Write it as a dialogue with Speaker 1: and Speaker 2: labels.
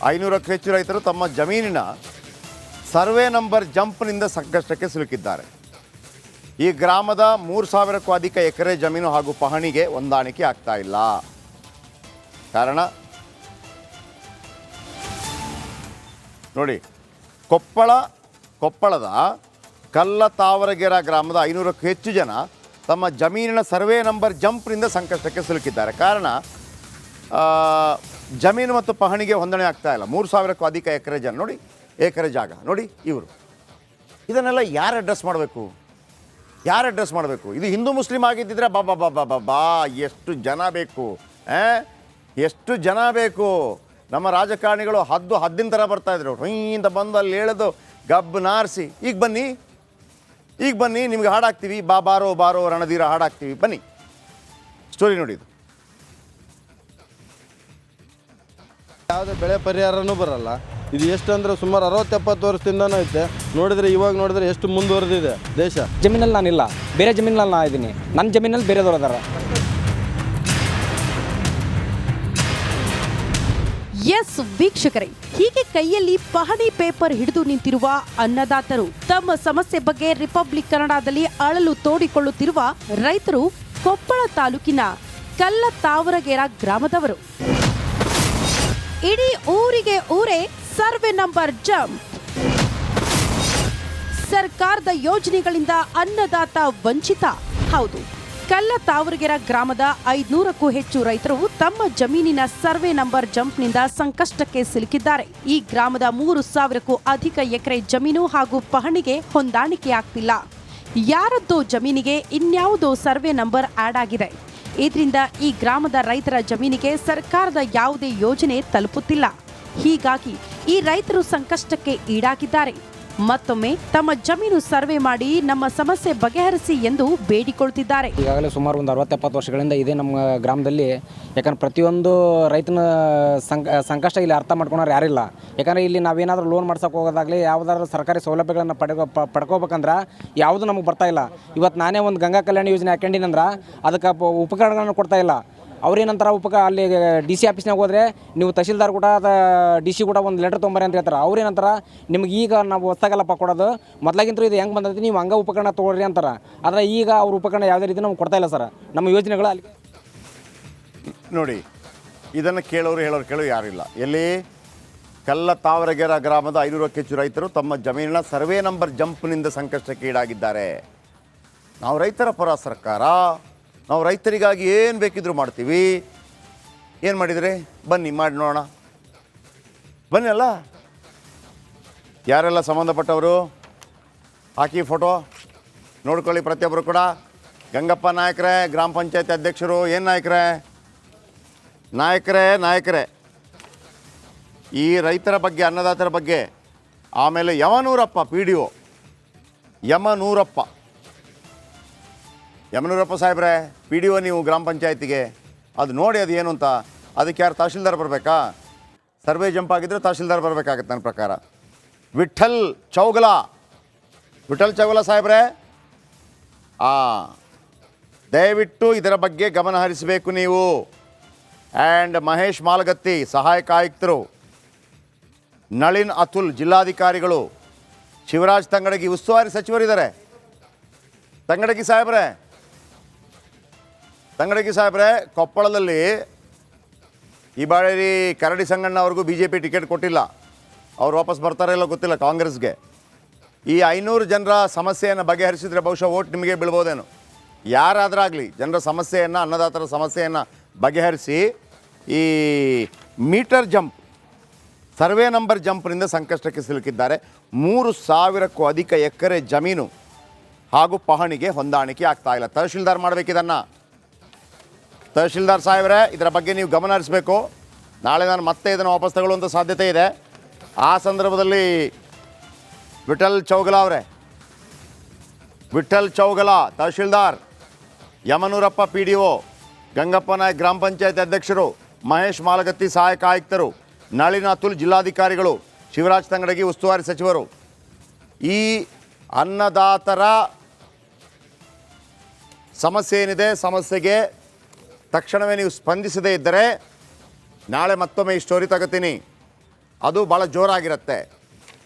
Speaker 1: 500ಕ್ಕೂ ಹೆಚ್ಚು ರೈತರು ತಮ್ಮ ಜಮೀನಿನ ಸರ್ವೆ ನಂಬರ್ ಜಂಪ್ನಿಂದ ಸಂಕಷ್ಟಕ್ಕೆ ಸಿಲುಕಿದ್ದಾರೆ. ಈ ಗ್ರಾಮದ 3000ಕ್ಕೂ ಅಧಿಕ ಎಕರೆ ಜಮೀನು ಹಾಗೂ ಪಹಣಿಗೆ ಹೊಂದಾಣಿಕೆ ಆಗ್ತಾ ಇಲ್ಲ. ಕಾರಣ ನೋಡಿ, ಕೊಪ್ಪಳದ ಕಲ್ಲತಾವರಗೆರ ಗ್ರಾಮದ 500ಕ್ಕೂ ಹೆಚ್ಚು ಜನ ತಮ್ಮ ಜಮೀನಿನ ಸರ್ವೆ ನಂಬರ್ ಜಂಪ್ನಿಂದ ಸಂಕಷ್ಟಕ್ಕೆ ಸಿಲುಕಿದ್ದಾರೆ. ಕಾರಣ ಜಮೀನು ಮತ್ತು ಪಹಣಿಗೆ ಹೊಂದಾಣೆ ಆಗ್ತಾ ಇಲ್ಲ. 3000ಕ್ಕೂ ಅಧಿಕ ಎಕರೆ ಜನ ನೋಡಿ, ಎಕರೆ ಜಾಗ ನೋಡಿ. ಇದನ್ನೆಲ್ಲ ಯಾರು ಅಡ್ರೆಸ್ ಮಾಡಬೇಕು? ಇದು ಹಿಂದೂ ಮುಸ್ಲಿಂ ಆಗಿದ್ದಿದ್ರೆ ಬಾ ಎಷ್ಟು ಜನ ಬೇಕು. ನಮ್ಮ ರಾಜಕಾರಣಿಗಳು ಹದ್ದಿನ ಥರ ಬರ್ತಾಯಿದ್ರು. ಹಿಂದ ಬಂದು ಅಲ್ಲಿ ಹೇಳೋದು ಗಬ್ಬು ನಾರಿಸಿ, ಈಗ ಬನ್ನಿ ನಿಮ್ಗೆ ಹಾಡಾಕ್ತೀವಿ, ಬಾರೋ ರಣಧೀರ ಹಾಡಾಕ್ತೀವಿ, ಬನ್ನಿ. ಸ್ಟೋರಿ ನೋಡಿ. ಇದು
Speaker 2: ಯಾವುದೇ ಬೆಳೆ ಪರಿಹಾರನೂ ಬರಲ್ಲ. ಇದು ಎಷ್ಟು ಅಂದರೆ ಸುಮಾರು 60-70 ವರ್ಷದಿಂದನೂ ಐತೆ. ಇವಾಗ ನೋಡಿದ್ರೆ ಎಷ್ಟು ಮುಂದುವರೆದಿದೆ ದೇಶ.
Speaker 3: ಜಮೀನಲ್ಲಿ ನಾನಿಲ್ಲ, ಬೇರೆ ಜಮೀನಲ್ಲಿ ನಾನು ಇದ್ದೀನಿ. ನನ್ನ ಜಮೀನಲ್ಲಿ ಬೇರೆದವ್ರು ಅದಾರ.
Speaker 4: ಎಸ್ ವೀಕ್ಷಕರೇ, ಹೀಗೆ ಕೈಯಲ್ಲಿ ಪಹಣಿ ಪೇಪರ್ ಹಿಡಿದು ನಿಂತಿರುವ ಅನ್ನದಾತರು, ತಮ್ಮ ಸಮಸ್ಯೆ ಬಗ್ಗೆ ರಿಪಬ್ಲಿಕ್ ಕನ್ನಡದಲ್ಲಿ ಅಳಲು ತೋಡಿಕೊಳ್ಳುತ್ತಿರುವ ರೈತರು ಕೊಪ್ಪಳ ತಾಲೂಕಿನ ಕಲ್ಲತಾವರಗೆರ ಗ್ರಾಮದವರು. ಇಡೀ ಊರೇ ಸರ್ವೆ ನಂಬರ್ ಜಂಪ್. ಸರ್ಕಾರದ ಯೋಜನೆಗಳಿಂದ ಅನ್ನದಾತ ವಂಚಿತ. ಹೌದು, ಕಲ್ಲತಾವರಗೆರ ಗ್ರಾಮದ 500ಕ್ಕೂ ಹೆಚ್ಚು ರೈತರು ತಮ್ಮ ಜಮೀನಿನ ಸರ್ವೆ ನಂಬರ್ ಜಂಪ್ನಿಂದ ಸಂಕಷ್ಟಕ್ಕೆ ಸಿಲುಕಿದ್ದಾರೆ. ಈ ಗ್ರಾಮದ 3000ಕ್ಕೂ ಅಧಿಕ ಎಕರೆ ಜಮೀನು ಹಾಗೂ ಪಹಣಿಗೆ ಹೊಂದಾಣಿಕೆ ಆಗ್ತಿಲ್ಲ. ಯಾರದ್ದೋ ಜಮೀನಿಗೆ ಇನ್ಯಾವುದೋ ಸರ್ವೆ ನಂಬರ್ ಆಡ್ ಆಗಿದೆ. ಇದರಿಂದ ಈ ಗ್ರಾಮದ ರೈತರ ಜಮೀನಿಗೆ ಸರ್ಕಾರದ ಯಾವುದೇ ಯೋಜನೆ ತಲುಪುತ್ತಿಲ್ಲ. ಹೀಗಾಗಿ ಈ ರೈತರು ಸಂಕಷ್ಟಕ್ಕೆ ಈಡಾಗಿದ್ದಾರೆ. ಮತ್ತೊಮ್ಮೆ ತಮ್ಮ ಜಮೀನು ಸರ್ವೆ ಮಾಡಿ ನಮ್ಮ ಸಮಸ್ಯೆ ಬಗೆಹರಿಸಿ ಎಂದು ಬೇಡಿಕೊಳ್ತಿದ್ದಾರೆ.
Speaker 3: ಈಗಾಗಲೇ ಸುಮಾರು ಒಂದು 60-70 ವರ್ಷಗಳಿಂದ ಇದೆ ನಮ್ಮ ಗ್ರಾಮದಲ್ಲಿ. ಯಾಕಂದ್ರೆ ಪ್ರತಿಯೊಂದು ರೈತನ ಸಂಕಷ್ಟ ಇಲ್ಲಿ ಅರ್ಥ ಮಾಡ್ಕೊಳೋರು ಯಾರಿಲ್ಲ. ಯಾಕಂದರೆ ಇಲ್ಲಿ ನಾವೇನಾದರೂ ಲೋನ್ ಮಾಡ್ಸೋಕೆ ಹೋಗೋದಾಗಲಿ, ಯಾವುದಾದ್ರೂ ಸರ್ಕಾರಿ ಸೌಲಭ್ಯಗಳನ್ನು ಪಡ್ಕೋಬೇಕಂದ್ರೆ ಯಾವುದು ನಮಗೆ ಬರ್ತಾ ಇಲ್ಲ. ಇವತ್ತು ನಾನೇ ಒಂದು ಗಂಗಾ ಕಲ್ಯಾಣ ಯೋಜನೆ ಹಾಕೊಂಡಿನಂದ್ರೆ ಅದಕ್ಕೆ ಉಪಕರಣಗಳನ್ನು ಕೊಡ್ತಾ ಇಲ್ಲ. ಅವ್ರೇನಂತಾರೆ ಅಲ್ಲಿ DC ಆಫೀಸ್ನಾಗ ಹೋದರೆ ನೀವು ತಹಶೀಲ್ದಾರ್ ಕೂಡ DC ಕೂಡ ಒಂದು ಲೆಟರ್ ತೊಗೊಂಬರಿ ಅಂತ ಹೇಳ್ತಾರೆ. ಅವ್ರೇನಂತಾರೆ ನಿಮ್ಗೆ ಈಗ ನಾವು ಹೊಸ್ದಾಗಲ್ಲಪ್ಪ ಕೊಡೋದು, ಮೊದಲಾಗಿಂತೂ ಇದು ಹೆಂಗೆ ಬಂದೈತಿ, ನೀವು ಹಂಗೆ ಉಪಕರಣ ತೊಗೊಳ್ರಿ ಅಂತಾರೆ. ಆದರೆ ಈಗ ಅವ್ರ ಉಪಕರಣ ಯಾವುದೇ ರೀತಿ ನಮ್ಗೆ ಕೊಡ್ತಾ ಇಲ್ಲ ಸರ್. ನಮ್ಮ ಯೋಜನೆಗಳು ಅಲ್ಲಿ
Speaker 1: ನೋಡಿ, ಇದನ್ನು ಹೇಳೋರು ಯಾರಿಲ್ಲ. ಎಲ್ಲಿ ಕಲ್ಲತಾವರಗೆರ ಗ್ರಾಮದ 500ಕ್ಕೂ ಹೆಚ್ಚು ರೈತರು ತಮ್ಮ ಜಮೀನಿನ ಸರ್ವೆ ನಂಬರ್ ಜಂಪ್ನಿಂದ ಸಂಕಷ್ಟಕ್ಕೆ ಈಡಾಗಿದ್ದಾರೆ. ನಾವು ರೈತರ ಪರ ಸರ್ಕಾರ, ನಾವು ರೈತರಿಗಾಗಿ ಏನು ಬೇಕಿದ್ರೂ ಮಾಡ್ತೀವಿ. ಏನು ಮಾಡಿದರೆ ಬನ್ನಿ ಮಾಡಿ ನೋಡೋಣ, ಬನ್ನಿ. ಅಲ್ಲ ಯಾರೆಲ್ಲ ಸಂಬಂಧಪಟ್ಟವರು ಹಾಕಿ ಫೋಟೋ ನೋಡ್ಕೊಳ್ಳಿ ಪ್ರತಿಯೊಬ್ಬರು ಕೂಡ. ಗಂಗಪ್ಪ ನಾಯಕರೇ, ಗ್ರಾಮ ಪಂಚಾಯತಿ ಅಧ್ಯಕ್ಷರು. ಏನು ನಾಯಕರೇ ಈ ರೈತರ ಬಗ್ಗೆ, ಅನ್ನದಾತರ ಬಗ್ಗೆ. ಆಮೇಲೆ ಯಮನೂರಪ್ಪ PDO, ಯಮನೂರಪ್ಪ ಸಾಹೇಬ್ರೆ, PDO ನೀವು ಗ್ರಾಮ ಪಂಚಾಯತಿಗೆ ಅದು ನೋಡಿ, ಅದು ಏನು ಅಂತ. ಅದಕ್ಕೆ ಯಾರು ತಹಶೀಲ್ದಾರ್ ಬರಬೇಕಾ? ಸರ್ವೆ ಜಂಪ್ ಆಗಿದ್ದರೆ ತಹಶೀಲ್ದಾರ್ ಬರಬೇಕಾಗತ್ತೆ ನನ್ನ ಪ್ರಕಾರ. ವಿಠಲ್ ಚೌಗಲ ಸಾಹೇಬ್ರೆ, ದಯವಿಟ್ಟು ಇದರ ಬಗ್ಗೆ ಗಮನ ಹರಿಸಬೇಕು ನೀವು. ಆ್ಯಂಡ್ ಮಹೇಶ್ ಮಾಲಗತ್ತಿ ಸಹಾಯಕ ಆಯುಕ್ತರು, ನಳಿನ್ ಅತುಲ್ ಜಿಲ್ಲಾಧಿಕಾರಿಗಳು, ಶಿವರಾಜ್ ತಂಗಡಗಿ ಉಸ್ತುವಾರಿ ಸಚಿವರಿದ್ದಾರೆ. ತಂಗಡಗಿ ಸಾಹೇಬ್ರೆ, ಕೊಪ್ಪಳದಲ್ಲಿ ಈ ಬಾರಿ ಕರಡಿ ಸಂಗಣ್ಣ ಅವ್ರಿಗೂ BJP ಟಿಕೆಟ್ ಕೊಟ್ಟಿಲ್ಲ. ಅವ್ರು ವಾಪಸ್ ಬರ್ತಾರೋ ಇಲ್ಲೋ ಗೊತ್ತಿಲ್ಲ ಕಾಂಗ್ರೆಸ್ಗೆ. ಈ 500 ಜನರ ಸಮಸ್ಯೆಯನ್ನು ಬಗೆಹರಿಸಿದರೆ ಬಹುಶಃ ವೋಟ್ ನಿಮಗೆ ಬೀಳ್ಬೋದೇನು. ಯಾರಾದರಾಗಲಿ ಜನರ ಸಮಸ್ಯೆಯನ್ನು, ಅನ್ನದಾತರ ಸಮಸ್ಯೆಯನ್ನು ಬಗೆಹರಿಸಿ ಈ ಮೀಟರ್ ಜಂಪ್, ಸರ್ವೆ ನಂಬರ್ ಜಂಪ್ನಿಂದ ಸಂಕಷ್ಟಕ್ಕೆ ಸಿಲುಕಿದ್ದಾರೆ. 3000ಕ್ಕೂ ಅಧಿಕ ಎಕರೆ ಜಮೀನು ಹಾಗೂ ಪಹಣಿಗೆ ಹೊಂದಾಣಿಕೆ ಆಗ್ತಾ ಇಲ್ಲ. ತಹಶೀಲ್ದಾರ್ ಮಾಡಬೇಕಿದನ್ನು. ತಹಶೀಲ್ದಾರ್ ಸಾಹೇಬ್ರೆ, ಇದರ ಬಗ್ಗೆ ನೀವು ಗಮನ ಹರಿಸಬೇಕು. ನಾಳೆ ನಾನು ಮತ್ತೆ ಇದನ್ನು ವಾಪಸ್ ತಗೊಳ್ಳುವಂಥ ಸಾಧ್ಯತೆ ಇದೆ. ಆ ಸಂದರ್ಭದಲ್ಲಿ ವಿಠಲ್ ಚೌಗಲ ತಹಶೀಲ್ದಾರ್, ಯಮನೂರಪ್ಪ PDO, ಗಂಗಪ್ಪ ನಾಯಕ್ ಗ್ರಾಮ ಪಂಚಾಯತ್ ಅಧ್ಯಕ್ಷರು, ಮಹೇಶ್ ಮಾಲಗತ್ತಿ ಸಹಾಯಕ ಆಯುಕ್ತರು, ನಳಿನ್ ಅತುಲ್ ಜಿಲ್ಲಾಧಿಕಾರಿಗಳು, ಶಿವರಾಜ್ ತಂಗಡಗಿ ಉಸ್ತುವಾರಿ ಸಚಿವರು, ಈ ಅನ್ನದಾತರ ಸಮಸ್ಯೆ ಏನಿದೆ, ಸಮಸ್ಯೆಗೆ ತಕ್ಷಣವೇ ನೀವು ಸ್ಪಂದಿಸದೇ ಇದ್ದರೆ ನಾಳೆ ಮತ್ತೊಮ್ಮೆ ಈ ಸ್ಟೋರಿ ತಗೋತೀನಿ. ಅದು ಭಾಳ ಜೋರಾಗಿರುತ್ತೆ.